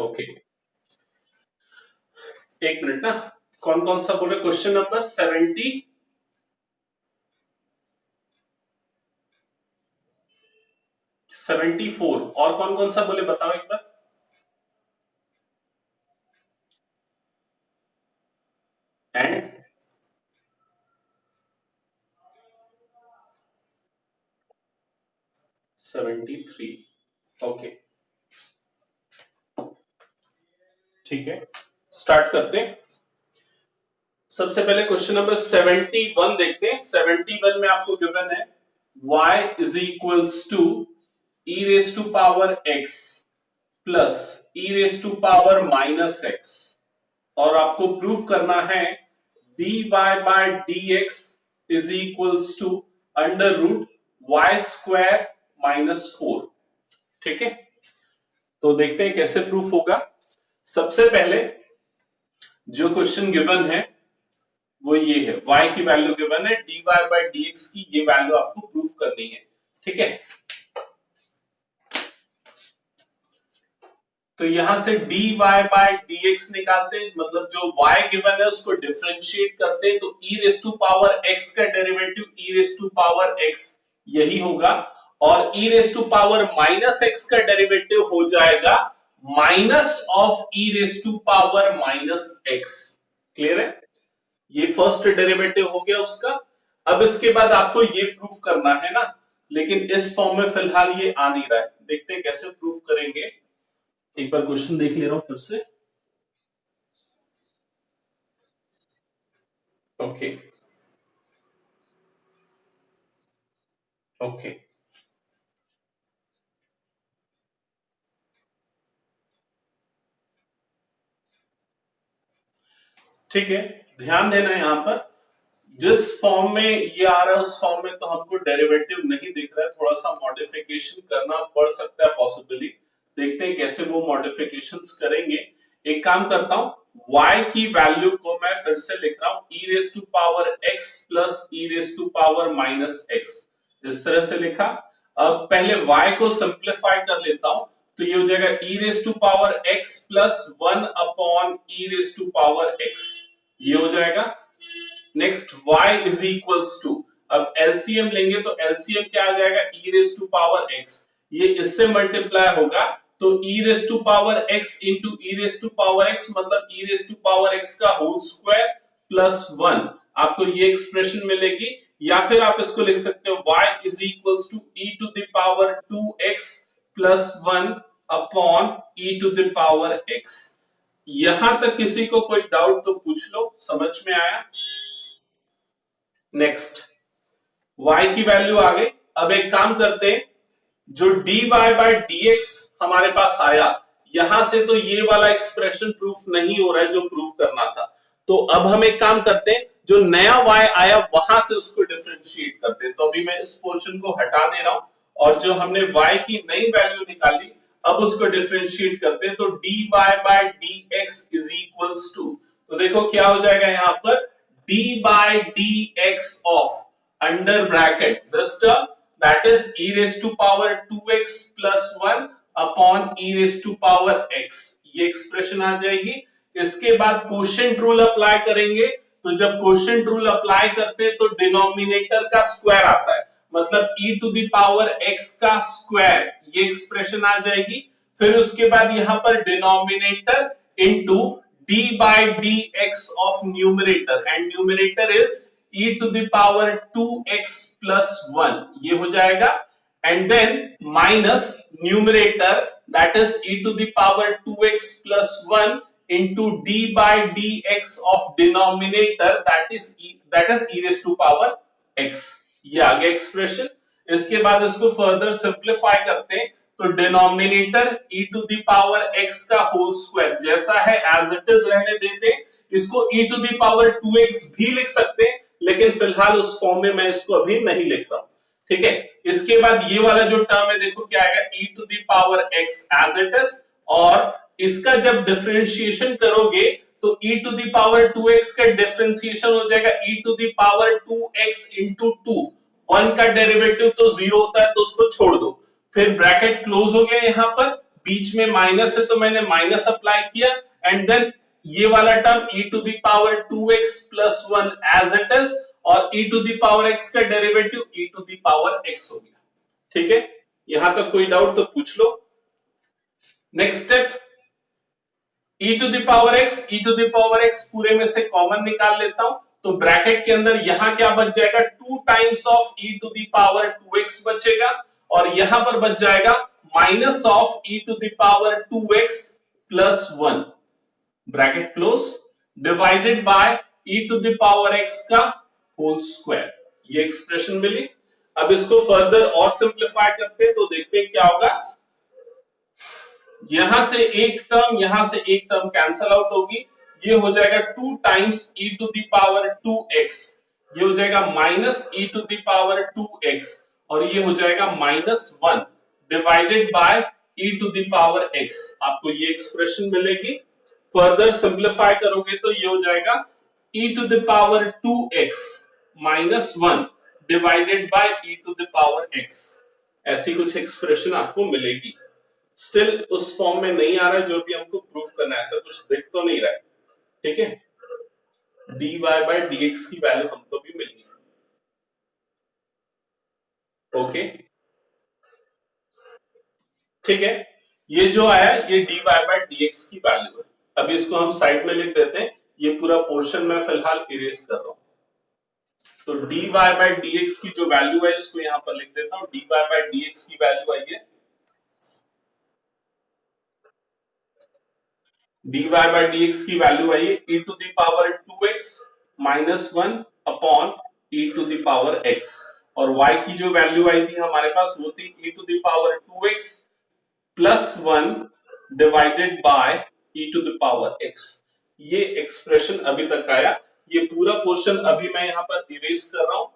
Okay, एक minute ना। कौन कौन सा बोले? क्वेश्चन नंबर 74 और कौन कौन सा बोले बताओ एक बार। एंड 73। ओके, ठीक है, स्टार्ट करते हैं। सबसे पहले क्वेश्चन नंबर 71 देखते हैं। 71 में आपको गिवन है y is equals to e raise to power x plus e raise to power minus x, और आपको प्रूफ करना है dy bye dx is equals to under root y square minus 4। ठीक है, तो देखते हैं कैसे प्रूफ होगा। सबसे पहले जो क्वेश्चन गिवन है वो ये है, y की वैल्यू गिवन है, dy बाय dx की ये वैल्यू आपको प्रूफ करनी है। ठीक है, तो यहां से dy बाय dx निकालते हैं, मतलब जो y गिवन है उसको डिफरेंशिएट करते हैं, तो e raise to power x का derivative e raise to power x यही होगा, और e raise to power minus x का डेरिवेटिव हो जाएगा minus of e raise to power minus x। Clear है? ये फर्स्ट डेरिवेटिव हो गया उसका। अब इसके बाद आपको ये प्रूफ करना है ना, लेकिन इस फॉर्म में फिलहाल ये आ नहीं रहा है। देखते हैं कैसे प्रूफ करेंगे। एक बार क्वेश्चन देख ले रहा हूं फिर से। ओके ओके, ठीक है, ध्यान देना है यहां पर। जिस फॉर्म में ये आ रहा है उस फॉर्म में तो हमको डेरिवेटिव नहीं दिख रहा है, थोड़ा सा मॉडिफिकेशन करना पड़ सकता है पॉसिबली। देखते हैं कैसे वो मॉडिफिकेशंस करेंगे। एक काम करता हूं, y की वैल्यू को मैं फिर से लिख रहा हूं e raise to power x plus e raise to power minus x, इस तरह से लिखा। अब पहले y को सिंप्लीफाई कर लेता हूं, तो ये हो जाएगा e raise to power x plus 1 upon e raise to power x, ये हो जाएगा। Next y is equals to, अब एलसीएम लेंगे तो एलसीएम क्या आ जाएगा, e raise to power x, ये इससे मल्टीप्लाई होगा तो e raise to power x into e raise to power x, मतलब e raise to power x का होल स्क्वायर प्लस 1, आपको ये एक्सप्रेशन मिलेगी। या फिर आप इसको लिख सकते हो y is equals to e to the power 2x plus 1 upon e to the power x। यहां तक किसी को कोई डाउट तो पूछ लो, समझ में आया? नेक्स्ट y की वैल्यू आ गई। अब एक काम करते हैं, जो dy बाय dx हमारे पास आया, यहां से तो ये वाला एक्सप्रेशन प्रूफ नहीं हो रहा है जो प्रूफ करना था, तो अब हम एक काम करते हैं, जो नया y आया वहां से उसको डिफरेंशिएट करते हैं। तो अभी मैं इस पोर्शन को हटा दे रहा हूं, और जो हमने y की नई वैल्यू निकाली अब उसको डिफरेंशिएट करते हैं, तो dy bye dx is equals to, तो देखो क्या हो जाएगा यहां पर, d by dx of under bracket this term, that is e raised to power 2x plus 1 upon e raised to power x, ये एक्सप्रेशन आ जाएगी। इसके बाद क्वोशिएंट रूल अप्लाई करेंगे, तो जब क्वोशिएंट रूल अप्लाई करते हैं तो डिनोमिनेटर का स्क्वायर आता है, मतलब e to the power x का स्क्वायर, ये एक्सप्रेशन आ जाएगी। फिर उसके बाद यहां पर denominator into d by dx of numerator, and numerator is e to the power 2x plus 1, ये हो जाएगा। and then minus numerator, that is e to the power 2x plus 1 into d by dx of denominator, that is e raised to power x, ये आ गया expression. इसके बाद इसको further simplify करते हैं, तो denominator e to the power x का whole square जैसा है एज इट इज रहने देते, इसको e to the power 2x भी लिख सकते हैं, लेकिन फिलहाल उस फॉर्म में मैं इसको अभी नहीं लिख रहा हूं। ठीक है, इसके बाद ये वाला जो टर्म है देखो क्या आएगा, e to the power x as it is, और इसका जब डिफरेंशिएशन करोगे तो e to the power 2x का डिफरेंशिएशन हो जाएगा e to the power 2x into 2, 1 का डेरिवेटिव तो 0 होता है तो उसको छोड़ दो, फिर ब्रैकेट क्लोज हो गया, यहां पर बीच में माइनस है तो मैंने माइनस अप्लाई किया, एंड देन ये वाला term e to the power 2x plus 1 as it is, और e to the power x का derivative e to the power x हो गया। ठीक है, यहां तक कोई डाउट तो पूछ लो। Next step, e to the power x, e to the power x पूरे में से कॉमन निकाल लेता हूं, तो ब्रैकेट के अंदर यहां क्या बच जाएगा, 2 times of e to the power 2x बचेगा, और यहां पर बच जाएगा minus of e to the power 2x plus 1, bracket close, divided by e to the power x का होल स्क्वायर। ये एक्सप्रेशन मिली। अब इसको फर्दर और सिंप्लीफाई करते हैं तो देखते हैं क्या होगा। यहां से एक टर्म कैंसल आउट होगी, ये हो जाएगा 2 times e to the power 2x, ये हो जाएगा minus e to the power 2x, और ये हो जाएगा minus 1 divided by e to the power x। आपको ये एक्सप्रेशन मिलेगी। फर्दर सिंप्लीफाई करोगे तो ये हो जाएगा e to the power 2x minus 1 divided by e to the power x। ऐसी कुछ एक्सप्रेशन आपको मिलेगी। स्टिल उस फॉर्म में नहीं आ रहा है जो भी हमको प्रूफ करना है, ऐसा कुछ दिख तो नहीं रहा है। ठीक है, dy by dx की वैल्यू हमको भी मिल गई। ओके, ठीक है, ये जो आया ये dy by dx की वैल्यू है। अभी इसको हम साइड में लिख देते हैं, ये पूरा पोर्शन मैं फिलहाल इरेज कर रहा हूं। तो dy by dx की जो वैल्यू है इसको यहां पर लिख देता हूं। dy by dx की वैल्यू आई है, dy by dx की वैल्यू आई है e to the power 2x minus 1 upon e to the power x, और y की जो वैल्यू आई थी हमारे पास वो थी e to the power 2x plus 1 divided by e to the power x। ये एक्सप्रेशन अभी तक आया। ये पूरा पोर्शन अभी मैं यहां पर इरेज कर रहा हूं।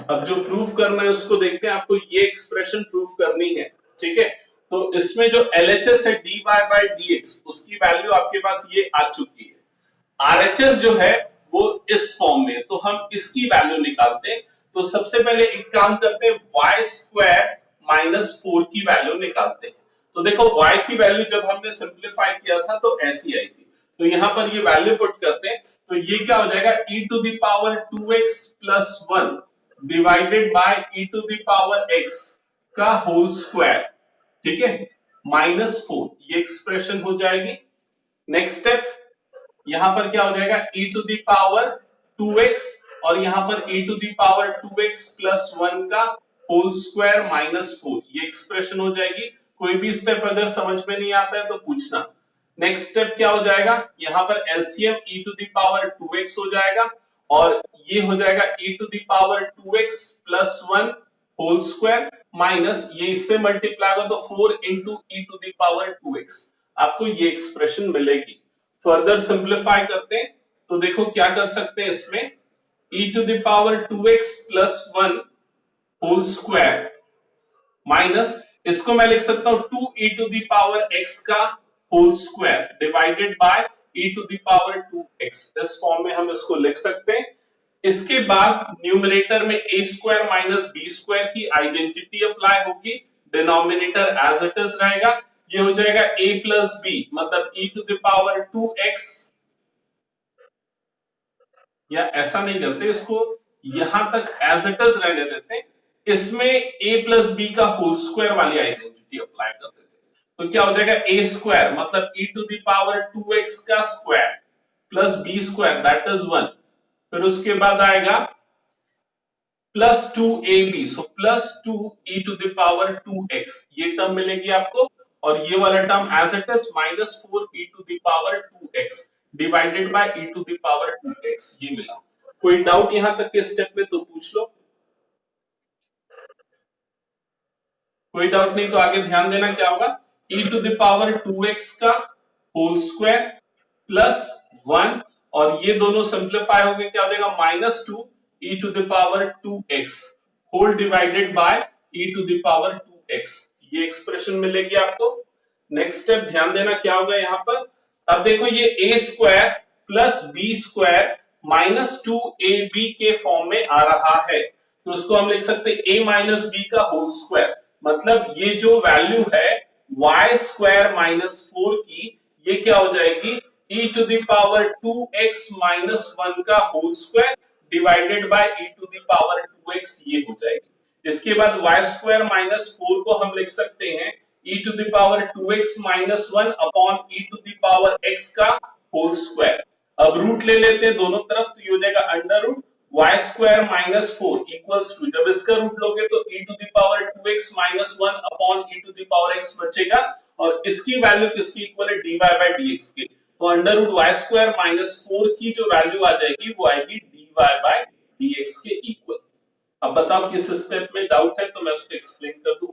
अब जो प्रूफ करना है उसको देखते हैं। आपको ये एक्सप्रेशन प्रूफ करनी है। ठीक है, तो इसमें जो LHS है dy by dx, उसकी वैल्यू आपके पास ये आ चुकी है। RHS जो है वो इस फॉर्म में, तो हम इसकी वैल्यू निकालते हैं। तो सबसे पहले एक काम करते हैं, y स्क्वायर माइनस 4 की वैल्यू निकालते हैं। तो देखो y की वैल्यू जब हमने सिंप्लीफाई किया था तो ऐसी आई थी, तो यहां पर ये वैल्यू पुट करते हैं, तो ये क्या हो जाएगा e to the power 2x plus 1 divided by e to the power x का होल स्क्वायर। ठीक है, माइनस 4, ये एक्सप्रेशन हो जाएगी। नेक्स्ट स्टेप, यहां पर क्या हो जाएगा e to the power 2x, और यहां पर e to the power 2x plus 1 का होल स्क्वायर माइनस 4, ये एक्सप्रेशन हो जाएगी। कोई भी स्टेप अगर समझ में नहीं आता है तो पूछना। नेक्स्ट स्टेप क्या हो जाएगा, यहां पर LCM e to the power 2x हो जाएगा, और ये हो जाएगा e to the power 2x plus 1 whole square minus, ये इससे मल्टीप्लाई होगा तो 4 into e to the power 2x। आपको ये एक्सप्रेशन मिलेगी। फर्दर सिंप्लीफाई करते हैं तो देखो क्या कर सकते हैं इसमें, e to the power 2x plus 1 whole square minus, इसको मैं लिख सकता हूं 2 e to the power x का whole square divided by e to the power 2x। इस फॉर्म में हम इसको लिख सकते हैं। इसके बाद न्यूमरेटर में a square minus b square की आइडेंटिटी अप्लाई होगी, डिनोमिनेटर एज इट इज रहेगा। ये हो जाएगा a प्लस b, मतलब e to the power 2x, या ऐसा नहीं करते, इसको यहां तक एज इट इज रहने देते हैं। इसमें a प्लस b का होल स्क्वायर वाली आइडेंटिटी अप्लाई कर देते हैं। तो क्या हो जाएगा a स्क्वायर मतलब e to the power 2x का square plus b square that is 1, फिर उसके बाद आएगा plus 2ab, so plus 2 e to the power 2x, ये टर्म मिलेगी आपको, और ये वाला term as it is minus 4 e to the power 2x divided by e to the power 2x, ये मिला। कोई डाउट यहां तक के स्टेप में तो पूछ लो। कोई डाउट नहीं तो आगे ध्यान देना क्या होगा, e to the power 2x का होल स्क्वायर प्लस 1, और ये दोनों सिंप्लीफाई हो गए, क्या हो जाएगा minus 2 e to the power 2x whole divided by e to the power 2x, ये एक्सप्रेशन मिलेगी आपको। नेक्स्ट स्टेप ध्यान देना क्या होगा यहां पर, अब देखो ये a square plus b square -2ab के फॉर्म में आ रहा है, तो उसको हम लिख सकते हैं a माइनस बी का होल स्क्वायर। मतलब ये जो वैल्यू है y स्क्वायर माइनस 4 की, ये क्या हो जाएगी e to the power 2x minus 1 का whole square divided by e to the power 2x, ये हो जाएगी। इसके बाद y स्क्वायर माइनस 4 को हम लिख सकते हैं e to the power 2x minus 1 upon e to the power x का होल स्क्वायर। अब रूट ले लेते हैं दोनों तरफ, तो ये हो जाएगा under root y square minus 4 equals to, जब इसका रूट लोगे तो e to the power 2x minus 1 upon e to the power x बचेगा, और इसकी वैल्यू किसकी इक्वल है dy बाय dx के, तो under root y square minus 4 की जो वैल्यू आ जाएगी वो आएगी dy बाय dx के इक्वल। अब बताओ किस स्टेप में डाउट है तो मैं उसको एक्सप्लेन कर दूं।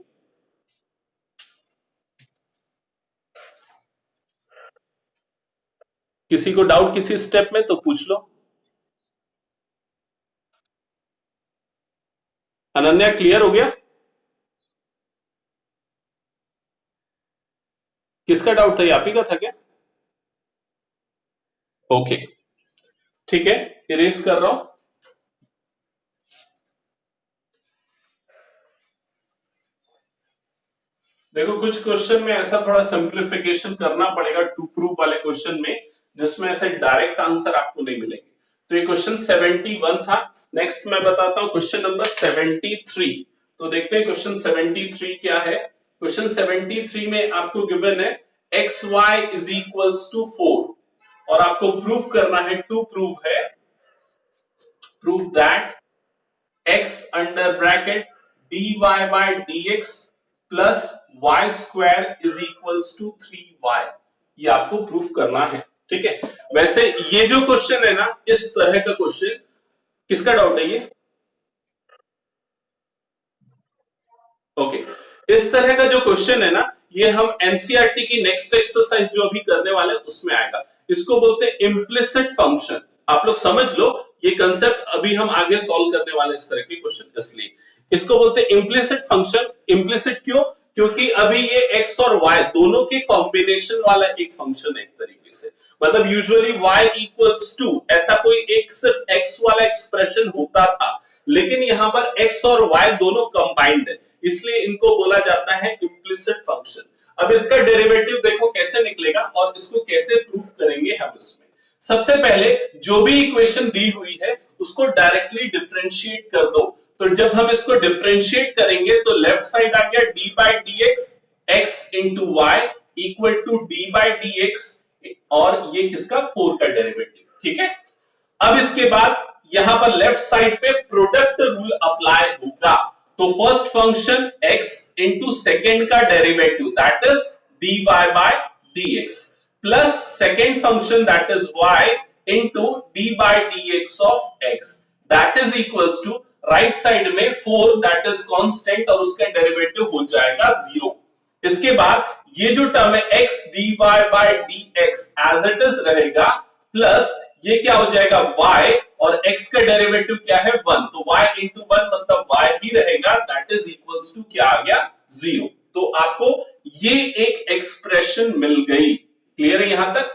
किसी को डाउट किसी स्टेप में तो पूछ लो। अनन्या क्लियर हो गया? किसका डाउट था, ये आप ही का था क्या? ओके ठीक है, इरेज कर रहा हूं। देखो कुछ क्वेश्चन में ऐसा थोड़ा सिंप्लीफिकेशन करना पड़ेगा टू प्रूव वाले क्वेश्चन में, जिसमें ऐसे डायरेक्ट आंसर आपको नहीं मिलेंगे। तो ये क्वेश्चन 71 था। नेक्स्ट मैं बताता हूं क्वेश्चन नंबर 73। तो देखते हैं क्वेश्चन 73 क्या है। क्वेश्चन 73 में आपको गिवन है xy इज इक्वल्स टू 4 और आपको प्रूफ करना है, टू प्रूफ है, proof that x under bracket dy bye dx plus y square is equals to 3y, ये आपको प्रूफ करना है। ठीक है, वैसे ये जो क्वेश्चन है ना, इस तरह का क्वेश्चन, किसका डाउट है ये? ओके, इस तरह का जो क्वेश्चन है ना, ये हम एनसीईआरटी की नेक्स्ट एक्सरसाइज जो अभी करने वाले हैं उसमें आएगा। इसको बोलते हैं इम्प्लिसिट फंक्शन। आप लोग समझ लो, ये कंसेप्ट अभी हम आगे सॉल्व करने वाले इस तरह के क्वेश्चन, इसलिए इसको बोलते हैं इम्प्लिसिट फंक्शन। इम्प्लिसिट क्यों? क्योंकि अभी ये x और y दोनों के कॉम्बिनेशन वाला एक फंक्शन है एक तरीके से। मतलब यूजुअली y इक्वल्स टू, ऐसा कोई एक सिर्फ x वाला एक्सप्रेशन होता था, लेकिन यहां पर x और y दोनों कंबाइंड है, इसलिए इनको बोला जाता है इम्प्लिसिट फंक्शन। अब इसका डेरिवेटिव देखो कैसे निकलेगा और इसको कैसे प्रूफ करेंगे हम इसमें। सबसे पहले जो भी इक्वेशन दी हुई है उसको डायरेक्टली डिफरेंशिएट कर दो। तो जब हम इसको डिफरेंशिएट करेंगे तो लेफ्ट साइड आ गया d by dx x into y equal to d by dx, और ये किसका 4 का डेरिवेटिव। ठीक है, अब इसके बाद यहां पर लेफ्ट साइड पे प्रोडक्ट रूल अप्लाई होगा। तो first function x into second का derivative that is dy bye dx plus second function that is y into d by dx of x that is equals to right side में 4 that is constant और उसका derivative हो जाएगा 0। इसके बाद ये जो टर्म है x dy bye dx as it is रहेगा, प्लस ये क्या हो जाएगा y और x का डेरिवेटिव क्या है 1, तो y इंटू 1 मतलब y ही रहेगा दैट इज इक्वल्स टू क्या आ गया 0। तो आपको ये एक एक्सप्रेशन मिल गई। क्लियर है यहां तक?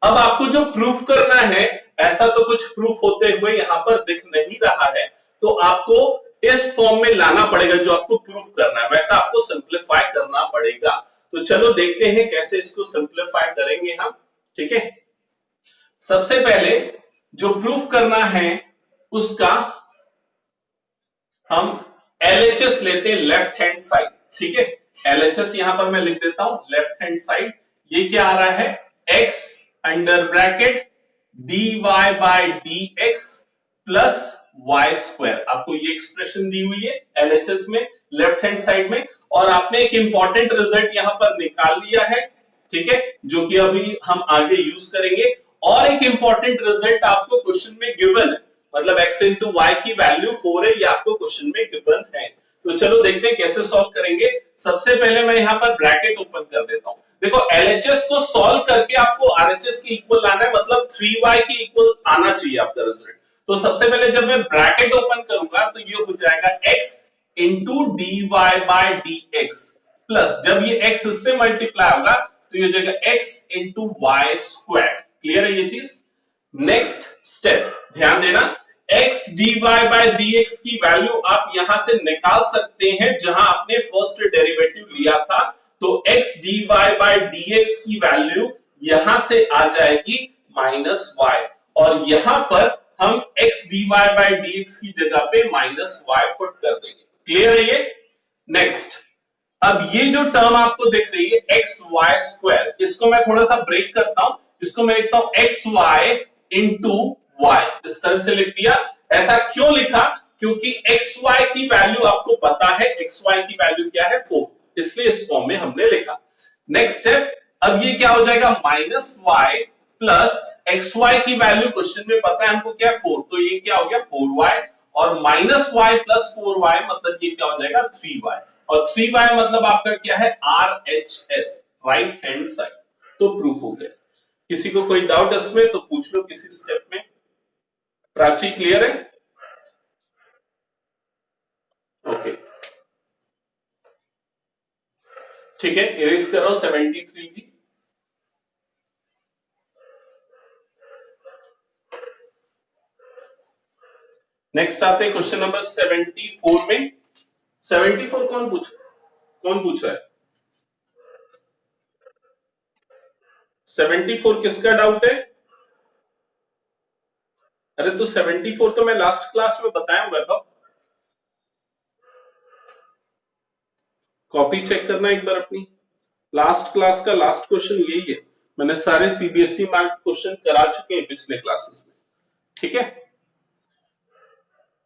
अब आपको जो प्रूफ करना है, ऐसा तो कुछ प्रूफ होते हुए यहां पर दिख नहीं रहा है, तो आपको इस फॉर्म में लाना पड़ेगा जो आपको प्रूफ करना है, वैसा आपको सिंप्लीफाई करना पड़ेगा। तो चलो देखते हैं कैसे इसको सिंप्लीफाई करेंगे हम। ठीक है, सबसे पहले जो प्रूफ करना है उसका हम LHS लेते हैं लेफ्ट हैंड साइड। ठीक है, LHS यहां पर मैं लिख देता हूं लेफ्ट हैंड साइड। ये क्या आ रहा है x under bracket dy bye dx plus y square. आपको ये एक्सप्रेशन दी हुई है LHS में लेफ्ट हैंड साइड में, और आपने एक इंपॉर्टेंट रिजल्ट यहां पर निकाल लिया है। ठीक है, जो कि अभी हम आगे यूज करेंगे। और एक इंपॉर्टेंट रिजल्ट आपको क्वेश्चन में गिवन है, मतलब x इंटू वाई की वैल्यू 4 है, ये आपको क्वेश्चन में गिवन है। तो चलो देखते हैं कैसे सॉल्व करेंगे। सबसे पहले मैं यहां पर ब्रैकेट ओपन कर देता हूं। देखो LHS को सॉल्व करके आपको RHS के इक्वल लाना है, मतलब 3y के इक्वल आना चाहिए आपका रिजल्ट। तो सबसे पहले जब मैं ब्रैकेट ओपन करूंगा तो ये हो जाएगा x into dy bye dx plus जब ये x इससे मल्टीप्लाई होगा तो ये हो जाएगा x into y square. Clear है ये चीज? नेक्स्ट स्टेप, ध्यान देना, x dy बाय dx की वैल्यू आप यहां से निकाल सकते हैं जहां आपने फर्स्ट डेरिवेटिव लिया था, तो x dy बाय dx की वैल्यू यहां से आ जाएगी -y, और यहां पर हम x dy बाय dx की जगह पे -y पुट कर देंगे। क्लियर है ये? नेक्स्ट, अब ये जो टर्म आपको दिख रही है एक्स वाई स्क्वायर, इसको मैं थोड़ा सा ब्रेक करता हूं, इसको मैं लिखता हूं एक्स वाई इंटू वाई, इस तरह से लिख दिया। ऐसा क्यों लिखा? क्योंकि एक्स वाई की वैल्यू आपको पता है, एक्स वाई की वैल्यू क्या है 4, इसलिए इस फॉर्म में हमने लिखा। नेक्स्ट स्टेप, अब ये क्या हो जाएगा -y प्लस एक्स वाई की वैल्यू क्वेश्चन में पता है हमको क्या है 4, तो ये क्या हो गया 4y, और -y प्लस 4y मतलब ये क्या हो जाएगा 3y, और 3y मतलब आपका क्या है RHS, राइट हैंड साइड। तो प्रूफ हो गया। किसी को कोई डाउट इसमें तो पूछ लो किसी स्टेप में। प्राची क्लियर है? ओके, ठीक है, इरेज कर रहा हूं 73 की। नेक्स्ट आते हैं क्वेश्चन नंबर 74 में। 74 कौन पूछ रहा है? 74 किसका डाउट है? अरे तो 74 तो मैं लास्ट क्लास में बताया हुआ था। कॉपी चेक करना एक बार अपनी, लास्ट क्लास का लास्ट क्वेश्चन यही है। मैंने सारे सीबीएसई मार्क क्वेश्चन करा चुके हैं पिछले क्लासेस में, ठीक है?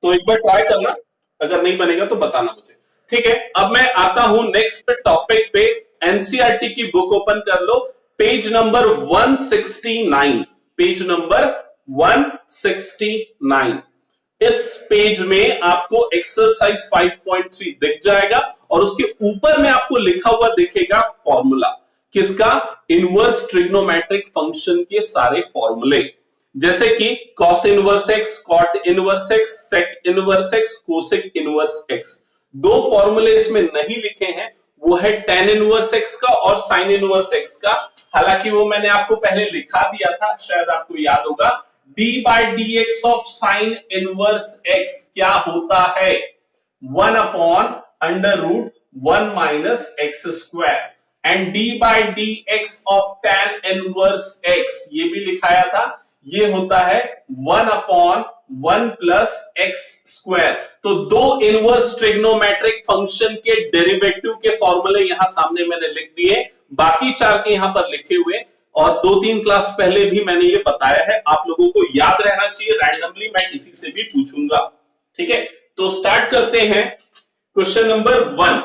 तो एक बार ट्राई करना, अगर नहीं बनेगा तो बताना मुझे, ठीक है? अब मैं आता हूं नेक्स्ट टॉपिक पे। एनसीईआरटी की बुक ओपन कर लो, पेज नंबर 169, पेज नंबर 169। इस पेज में आपको एक्सरसाइज 5.3 दिख जाएगा, और उसके ऊपर में आपको लिखा हुआ दिखेगा फॉर्मूला, किसका? इनवर्स ट्रिग्नोमेट्रिक फंक्शन के सारे फॉर्मूले, जैसे कि cos inverse x, cot inverse x, sec inverse x, cosec inverse x। दो फॉर्मूले इसमें नहीं लिखे हैं, वो है tan इनवर्स x का और sin इनवर्स x का। हालांकि वो मैंने आपको पहले लिखा दिया था, शायद आपको याद होगा। d by dx of sin inverse x क्या होता है? 1 upon under root 1 minus x square, and d by dx of tan inverse x ये भी लिखाया था, ये होता है 1 अपॉन 1 प्लस एक्स स्क्वायर। तो दो इनवर्स ट्रिग्नोमेट्रिक फंक्शन के डेरिवेटिव के फॉर्मूले यहां सामने मैंने लिख दिए, बाकी चार के यहां पर लिखे हुए, और 2-3 क्लास पहले भी मैंने ये बताया है, आप लोगों को याद रहना चाहिए, रैंडमली मैं किसी से भी पूछूंगा, ठीक है? तो स्टार्ट करते हैं क्वेश्चन नंबर 1।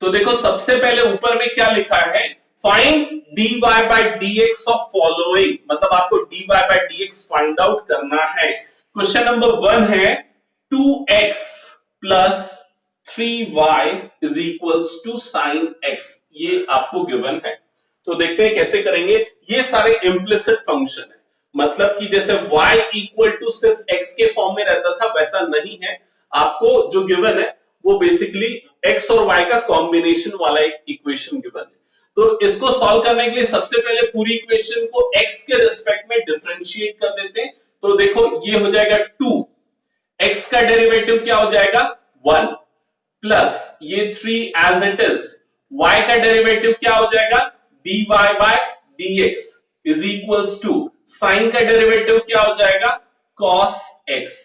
तो देखो सबसे पहले ऊपर में क्या लिखा है, find dy by dx of following, मतलब आपको dy by dx find out करना है। क्वेश्चन नंबर 1 है 2x plus 3y is equals to sine x, ये आपको गिवन है। तो देखते हैं कैसे करेंगे। ये सारे इम्प्लिसिट फंक्शन है, मतलब कि जैसे y इक्वल टू सिर्फ x के फॉर्म में रहता था वैसा नहीं है, आपको जो गिवन है वो बेसिकली x और y का कॉम्बिनेशन वाला एक इक्वेशन गिवन है। तो इसको सॉल्व करने के लिए सबसे पहले पूरी इक्वेशन को x के रिस्पेक्ट में डिफरेंशिएट कर देते हैं। तो देखो ये हो जाएगा 2, x का डेरिवेटिव क्या हो जाएगा 1, प्लस ये 3 एज इट इज, y का डेरिवेटिव क्या हो जाएगा dy bye dx is equals to, sine का डेरिवेटिव क्या हो जाएगा cos x।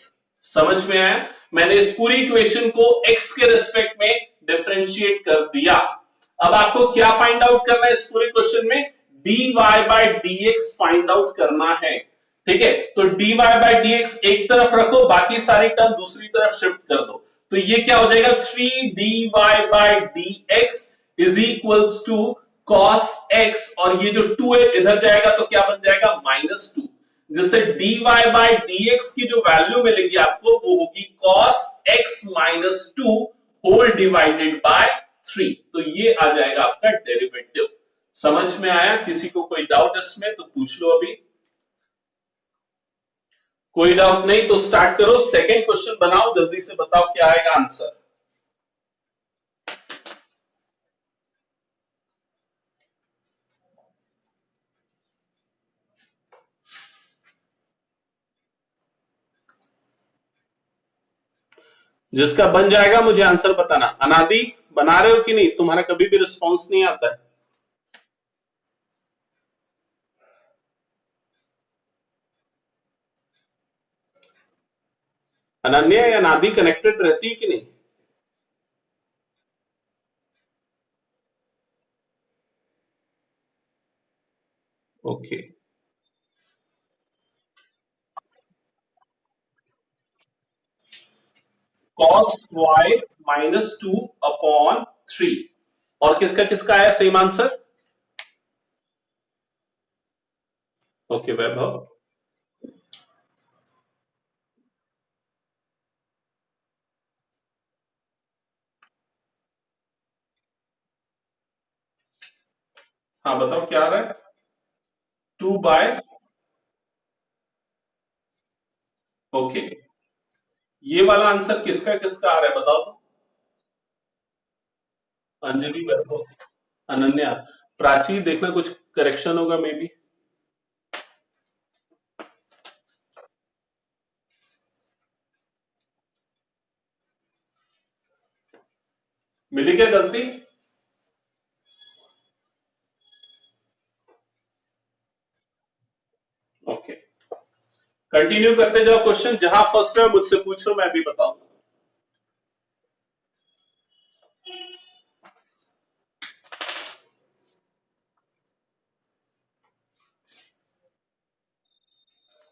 समझ में आया? मैंने इस पूरी इक्वेशन को x के रिस्पेक्ट में डिफरेंशिएट कर दिया। अब आपको क्या फाइंड आउट करना है इस पूरे क्वेश्चन में? dy bye dx find out करना है, ठीक है? तो dy बाय dx एक तरफ रखो, बाकी सारी टर्म दूसरी तरफ शिफ्ट कर दो, तो ये क्या हो जाएगा 3dy by dx is equals to cos x, और ये जो 2 है इधर जाएगा तो क्या बन जाएगा -2, जिससे dy बाय dx की जो वैल्यू मिलेगी आपको वो होगी cos x minus 2 whole divided by 3। तो ये आ जाएगा आपका डेरिवेटिव। समझ में आया? किसी को कोई डाउट इसमें तो पूछ लो अभी। कोई डाउट नहीं तो स्टार्ट करो, सेकंड क्वेश्चन बनाओ, जल्दी से बताओ क्या आएगा आंसर। जिसका बन जाएगा मुझे आंसर बताना। अनादि बना रहे हो कि नहीं? तुम्हारा कभी भी रिस्पॉन्स नहीं आता है। अनन्या या अनादि कनेक्टेड रहती है कि नहीं? ओके। cos y -2/3। और किसका किसका आया सेम आंसर? ओके वैभव। हाँ बताओ क्या आ रहा है? 2/। ओके, ये वाला आंसर किसका किसका आ रहा है बताओ तो। अंजलि, वैभव, अनन्या, प्राची, देखना कुछ करेक्शन होगा मे बी। मिली क्या गलती? ओके, कंटिन्यू करते जाओ क्वेश्चन। जहां फर्स्ट है मुझसे पूछो, मैं भी बताऊंगा।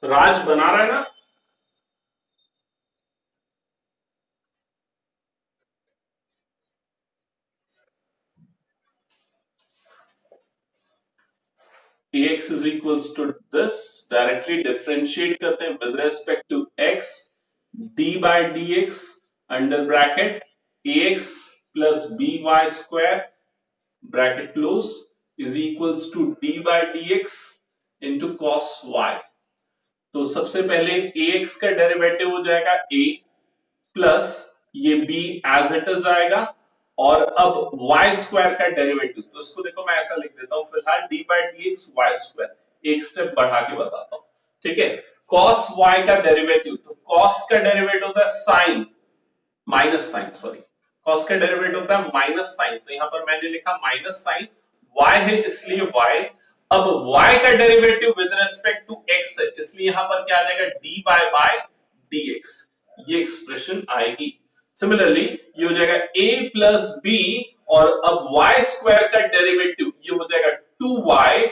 राज बना रहा है ना? ax is equals to this, directly differentiate करते हैं with respect to x, d by dx under bracket ax plus by square bracket close is equals to d by dx into cos y। तो सबसे पहले ax का derivative हो जाएगा a plus ये b as it is आएगा, और अब y स्क्वायर का डेरिवेटिव, तो इसको देखो मैं ऐसा लिख देता हूं फिलहाल d by d x y square. एक स्टेप बढ़ा के बताता हूं, ठीक है। cos y का डेरिवेटिव, तो cos का डेरिवेटिव होता है sine, minus sine sorry, cos का डेरिवेटिव होता है माइनस साइन, तो यहां पर मैंने लिखा माइनस साइन, y है इसलिए y। अब y का derivative with respect to x है, इसलिए यहां पर क्या आ जाएगा dy बाय dx, ये एक्सप्रेशन आएगी। सिमिलरली ये हो जाएगा a प्लस बी, और अब y स्क्वायर का डेरिवेटिव ये हो जाएगा 2y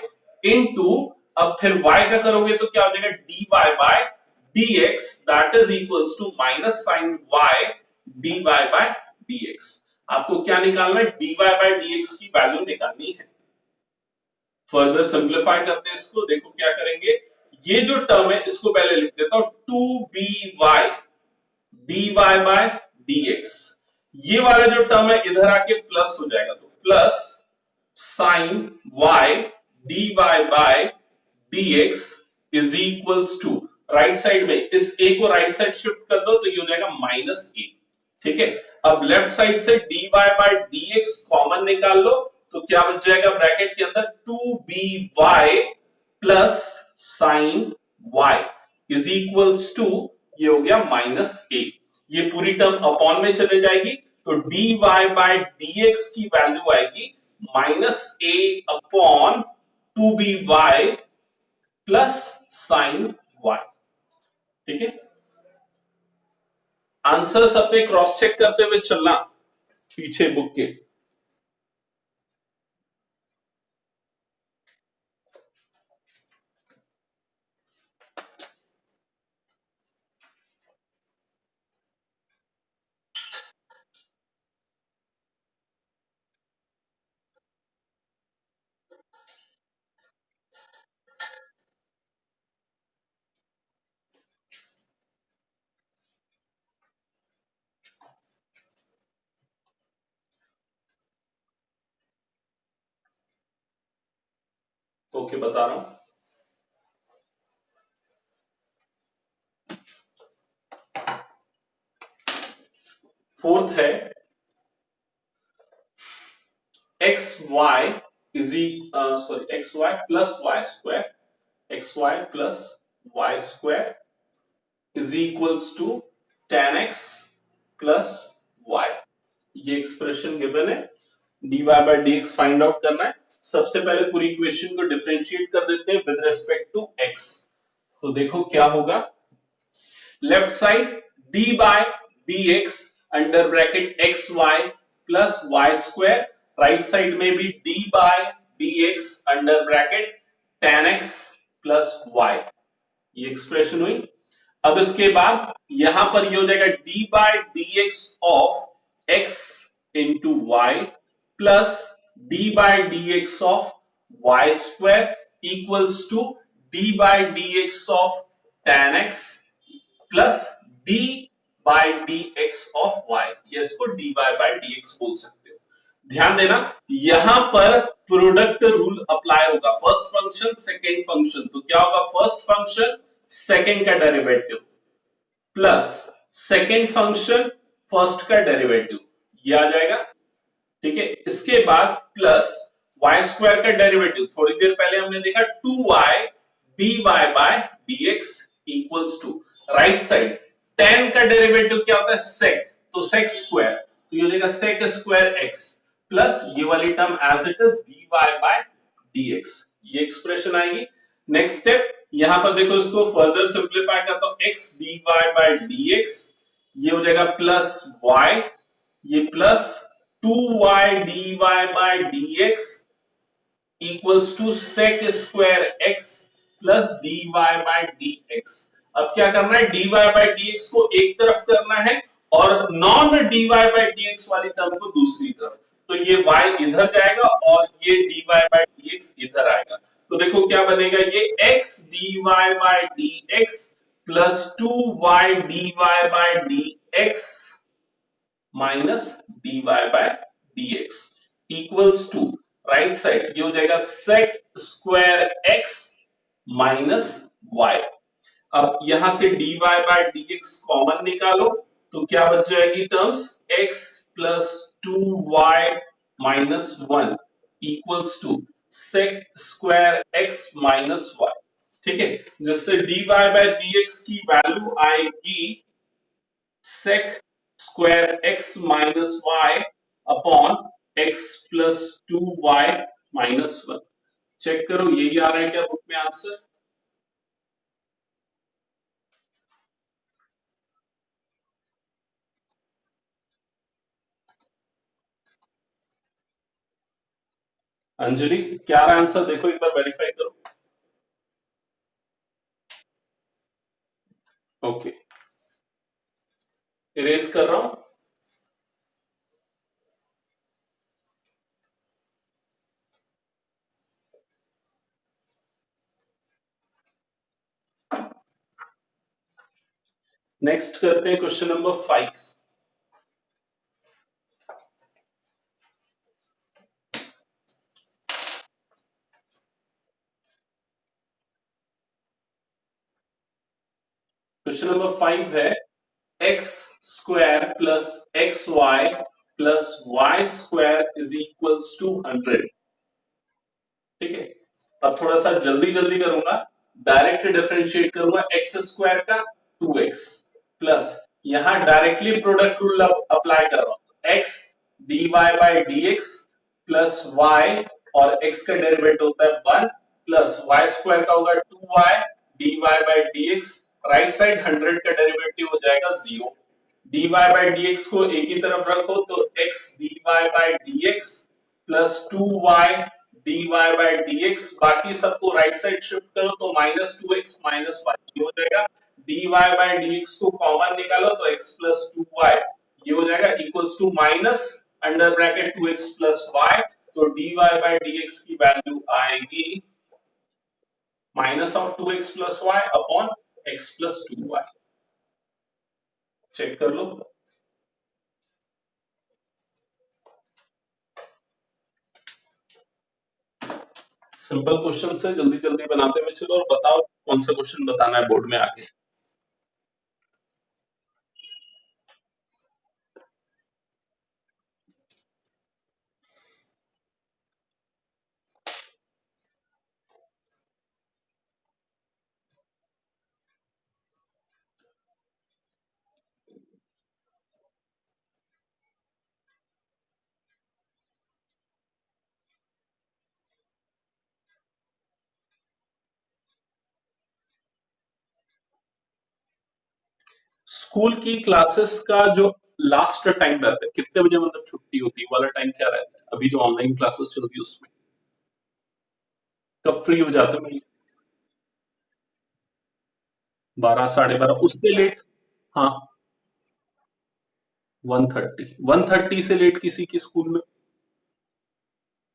इंटू, अब फिर y का करोगे तो क्या हो जाएगा dy bye dx, that is equals to minus sine y dy bye dx। आपको क्या निकालना है? dy बाय dx की वैल्यू निकालनी है। फर्दर सिंप्लीफाई करते हैं इसको, देखो क्या करेंगे। ये जो टर्म है इसको पहले लिख देता हूं 2by dy बाय dx, ये वाला जो टर्म है इधर आके प्लस हो जाएगा, तो plus sine y dy bye dx is equals to, right side में इस a को राइट साइड शिफ्ट कर दो तो ये हो जाएगा माइनस a, ठीक है। अब लेफ्ट साइड से dy बाय dx कॉमन निकाल लो, तो क्या बच जाएगा ब्रैकेट के अंदर 2by plus sine y is equals to, ये हो गया माइनस a। ये पूरी टर्म अपॉन में चले जाएगी, तो dy बाय dx की वैल्यू आएगी minus a upon 2by plus sine y, ठीक है। आंसर्स अपने क्रॉस चेक करते हुए चलना पीछे बुक के। ओके बता रहा हूं। फोर्थ है x y is sorry x y plus y square, x y plus y square is equals to ten x plus y, ये एक्सप्रेशन गिवन है। dy bye dx find out करना है। सबसे पहले पूरी इक्वेशन को डिफरेंशिएट कर देते हैं विद रिस्पेक्ट टू x। तो देखो क्या होगा, left side d by dx under bracket x y plus y square, right side में भी d by dx under bracket tan x plus y, ये एक्सप्रेशन हुई। अब इसके बाद यहां पर ये हो जाएगा d by dx of x into y plus d by dx of y square equals to d by dx of tan x plus d by dx of y, ये इसको dy बाय dx बोल सकते हो। ध्यान देना यहां पर product rule apply होगा, फर्स्ट फंक्शन सेकेंड फंक्शन, तो क्या होगा, फर्स्ट फंक्शन सेकेंड का derivative plus second function first का डेरिवेटिव, ये आ जाएगा। ठीक है, इसके बाद प्लस वाई स्क्वायर का डेरिवेटिव, थोड़ी देर पहले हमने देखा 2y dy bye dx equals to right side tan का डेरिवेटिव क्या होता है, sec, तो sec स्क्वायर, तो ये हो जाएगा sec स्क्वायर x प्लस ये वाली term as it is dy bye dx, ये एक्सप्रेशन आएगी। नेक्स्ट स्टेप, यहां पर देखो इसको फर्दर सिंप्लीफाई करता हूं, x dy बाय dx, ये हो जाएगा प्लस y, ये plus 2y dy bye dx equals to sec square x plus dy bye dx। अब क्या करना है, dy बाय dx को एक तरफ करना है और नॉन dy बाय dx वाली टर्म को दूसरी तरफ, तो ये y इधर जाएगा और ये dy बाय dx इधर आएगा। तो देखो क्या बनेगा, ये x dy bye dx plus 2y dy bye dx minus dy bye dx equals to right side, ये हो जाएगा sec square x minus y। अब यहां से dy बाय dx कॉमन निकालो तो क्या बच जाएगी terms, x plus 2y minus 1 equals to sec square x minus y। ठीक है, जिससे dy बाय dx की वैल्यू आएगी sec square x minus y upon x plus 2y minus 1। Check करो यही आ रहा है क्या बुक में आंसर। अंजलि क्या रहा आंसर, देखो एक बार वेरीफाई करो। ओके, इरेज कर रहा हूं। नेक्स्ट करते हैं क्वेश्चन नंबर 5। क्वेश्चन नंबर 5 है x square plus x y plus y square is equals to 100। ठीक है, अब थोड़ा सा जल्दी जल्दी करूंगा, डायरेक्ट डिफरेंशिएट करूंगा, एक्स स्क्वायर का 2x प्लस यहां डायरेक्टली प्रोडक्ट रूल अप्लाई कर रहा हूं, x dy bye dx plus y और x का डेरिवेटिव होता है 1 प्लस y स्क्वायर का होगा 2y dy bye dx, right side 100 का डेरिवेटिव हो जाएगा 0, dy बाय dx को एक ही तरफ रखो तो x dy bye dx plus 2y dy bye dx, बाकी सबको राइट साइड शिफ्ट करो तो माइनस 2x माइनस y, ये हो जाएगा dy बाय dx को कॉमन निकालो तो x प्लस 2y, ये हो जाएगा equals to minus under bracket 2x plus y, तो dy बाय dx की वैल्यू आएगी minus of 2x plus y upon x plus 2y। चेक कर लो। सिंपल क्वेश्चन से जल्दी जल्दी बनाते हुए चलो और बताओ कौन सा क्वेश्चन बताना है बोर्ड में आगे। स्कूल की क्लासेस का जो लास्ट टाइम रहता है कितने बजे, मतलब छुट्टी होती है वाला टाइम क्या रहता है अभी जो ऑनलाइन क्लासेस चल रही है उसमें, कब फ्री हो जाते हैं? 12 12:30 उससे लेट? हाँ, 1:30 से लेट किसी की स्कूल में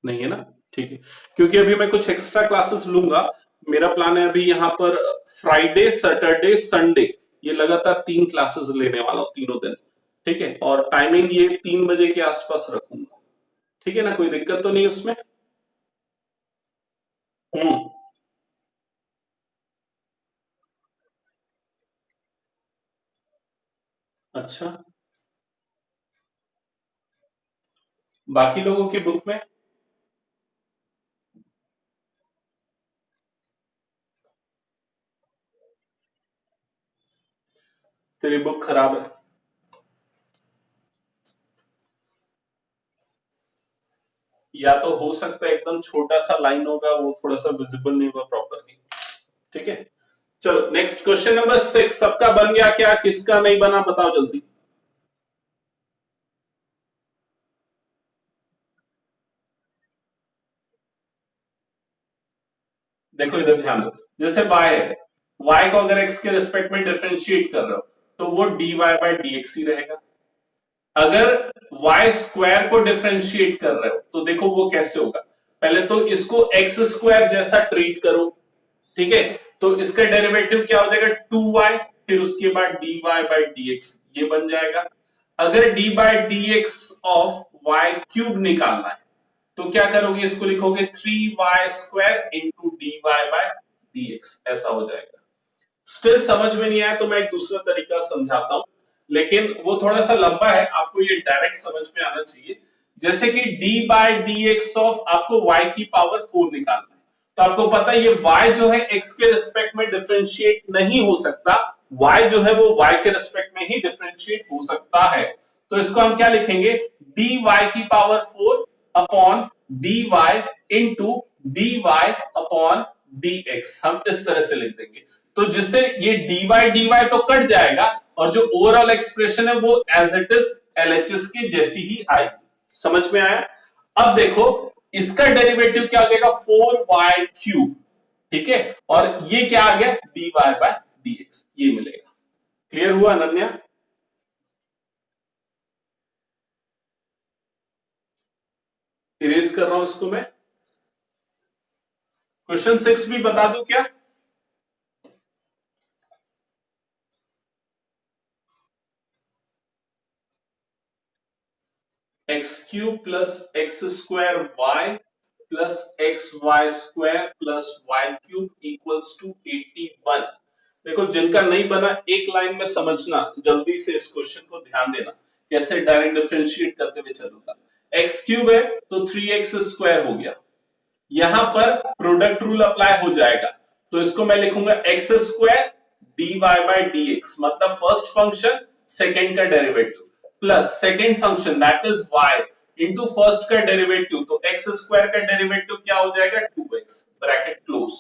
नहीं है ना? ठीक है, क्योंकि अभी मैं कुछ एक्स्ट्रा क्लासेस लूंगा। मेरा प्लान है अभी यहाँ पर फ्राइडे सैटरडे संडे ये लगातार 3 क्लासेस लेने वाला हूँ तीनों दिन। ठीक है, और टाइमिंग ये 3 बजे के आसपास रखूंगा। ठीक है ना, कोई दिक्कत तो नहीं उसमें? हम्म। अच्छा, बाकी लोगों की बुक में? तेरी बुक खराब है? या तो हो सकता है एकदम छोटा सा लाइन होगा, वो थोड़ा सा विजिबल नहीं होगा प्रॉपरली। ठीक है, चलो नेक्स्ट क्वेश्चन नंबर 6। सबका बन गया क्या, किसका नहीं बना बताओ जल्दी। देखो इधर ध्यान दो, जैसे y है, y को अगर x के रिस्पेक्ट में डिफरेंशिएट कर रहे हो तो वो dy बाय dx ही रहेगा। अगर y स्क्वायर को डिफरेंशिएट कर रहे हो तो देखो वो कैसे होगा। पहले तो इसको एक्स स्क्वायर जैसा ट्रीट करो। ठीक है, तो इसका डेरिवेटिव क्या हो जाएगा, 2y, फिर उसके बाद dy बाय dx ये बन जाएगा। अगर d by dx of y cube निकालना है तो क्या करोगे, इसको लिखोगे 3y² into d y by d x, ऐसा हो जाएगा। स्टिल समझ में नहीं आया तो मैं एक दूसरा तरीका समझाता हूं, लेकिन वो थोड़ा सा लंबा है, आपको ये डायरेक्ट समझ में आना चाहिए। जैसे कि d by d x of आपको y की पावर 4 निकालना है, तो आपको पता है ये y जो है x के रिस्पेक्ट में डिफरेंशिएट नहीं हो सकता, y जो है वो y के रिस्पेक्ट में ही डिफरेंशिएट हो सकता है। तो इसको हम क्या लिखेंगे, dy की power 4 upon dy into dy upon dx, हम इस तरह से लिख देंगे। तो जिससे ये dy तो कट जाएगा और जो ओवरऑल एक्सप्रेशन है वो एज इट इज एलएचएस की जैसी ही आएगी। समझ में आया? अब देखो इसका डेरिवेटिव क्या हो जाएगा, 4y³ ठीक है, और ये क्या आ गया, dy बाय dx ये मिलेगा। क्लियर हुआ अनन्या? इरेज कर रहा हूं इसको मैं। क्वेश्चन 6 भी बता दूं क्या? X cube plus x square y plus x y square plus y cube equals to 81। देखो जिनका नहीं बना एक लाइन में समझना, जल्दी से इस क्वेश्चन को ध्यान देना, कैसे डायरेक्ट डिफरेंशिएट करते हुए चलूंगा। एक्स क्यूब है तो 3x स्क्वायर हो गया, यहां पर प्रोडक्ट रूल अप्लाई हो जाएगा, तो इसको मैं लिखूंगा x square d y by d x, मतलब फर्स्ट फंक्शन सेकेंड का derivative plus second function that is y into first का डेरिवेटिव, तो एक्स स्क्वायर का डेरिवेटिव क्या हो जाएगा 2x ब्रैकेट क्लोज।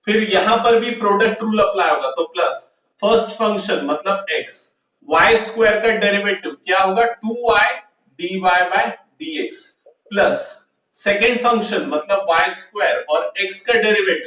फिर यहां पर भी प्रोडक्ट रूल अप्लाई होगा, तो प्लस फर्स्ट फंक्शन मतलब x, y स्क्वायर का डेरिवेटिव क्या होगा 2y dy bye dx plus second function मतलब y स्क्वायर और x का डेरिवेटिव